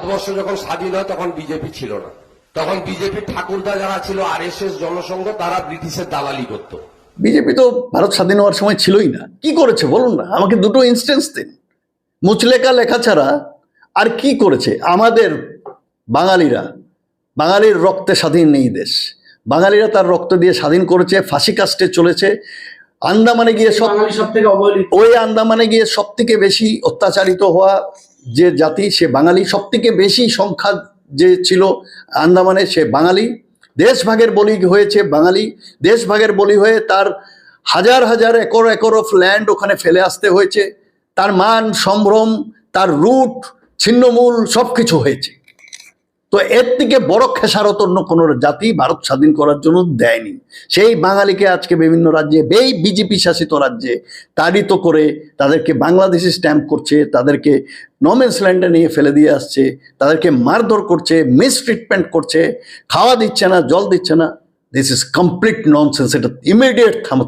ভারতবর্ষ যখন স্বাধীন হয় তখন বিজেপি ছিল না, তখন বিজেপির ঠাকুরদা যারা ছিল আরএসএস জনসংঘ, তারা ব্রিটিশের দালালি করত। বিজেপি তো ভারত স্বাধীন হওয়ার সময় ছিলই না। কি করেছে বলুন না, আমাকে দুটো ইনস্টেন্স দিন। মুচলেকা লেখা ছাড়া আর কি করেছে? আমাদের বাঙালির রক্তে স্বাধীন এই দেশ, বাঙালিরা তার রক্ত দিয়ে স্বাধীন করেছে, ফাঁসি কাস্টে চলেছে। আন্দামানে গিয়ে আন্দামানে গিয়ে সব থেকে বেশি অত্যাচারিত হওয়া যে জাতি সে বাঙালি, সব থেকে বেশি সংখ্যা যে ছিল আন্দামানে সে বাঙালি। দেশভাগের বলি হয়েছে বাঙালি, দেশভাগের বলি হয়ে তার হাজার হাজার একর অফ ল্যান্ড ওখানে ফেলে আসতে হয়েছে। তার মান সম্ভ্রম, তার রুট, ছিন্নমূল সবকিছু হয়েছে। তো এর থেকে বড় খেসারত অন্য কোনো জাতি ভারত স্বাধীন করার জন্য দেয়নি। সেই বাঙালিকে আজকে বিভিন্ন রাজ্যে, বিজেপি শাসিত রাজ্যে তাড়িত করে তাদেরকে বাংলাদেশি স্ট্যাম্প করছে, তাদেরকে নমেন্স ল্যান্ডে নিয়ে ফেলে দিয়ে আসছে, তাদেরকে মারধর করছে, মিসট্রিটমেন্ট করছে, খাওয়া দিচ্ছে না, জল দিচ্ছে না। This is complete nonsense. এটা ইমিডিয়েট থামাতে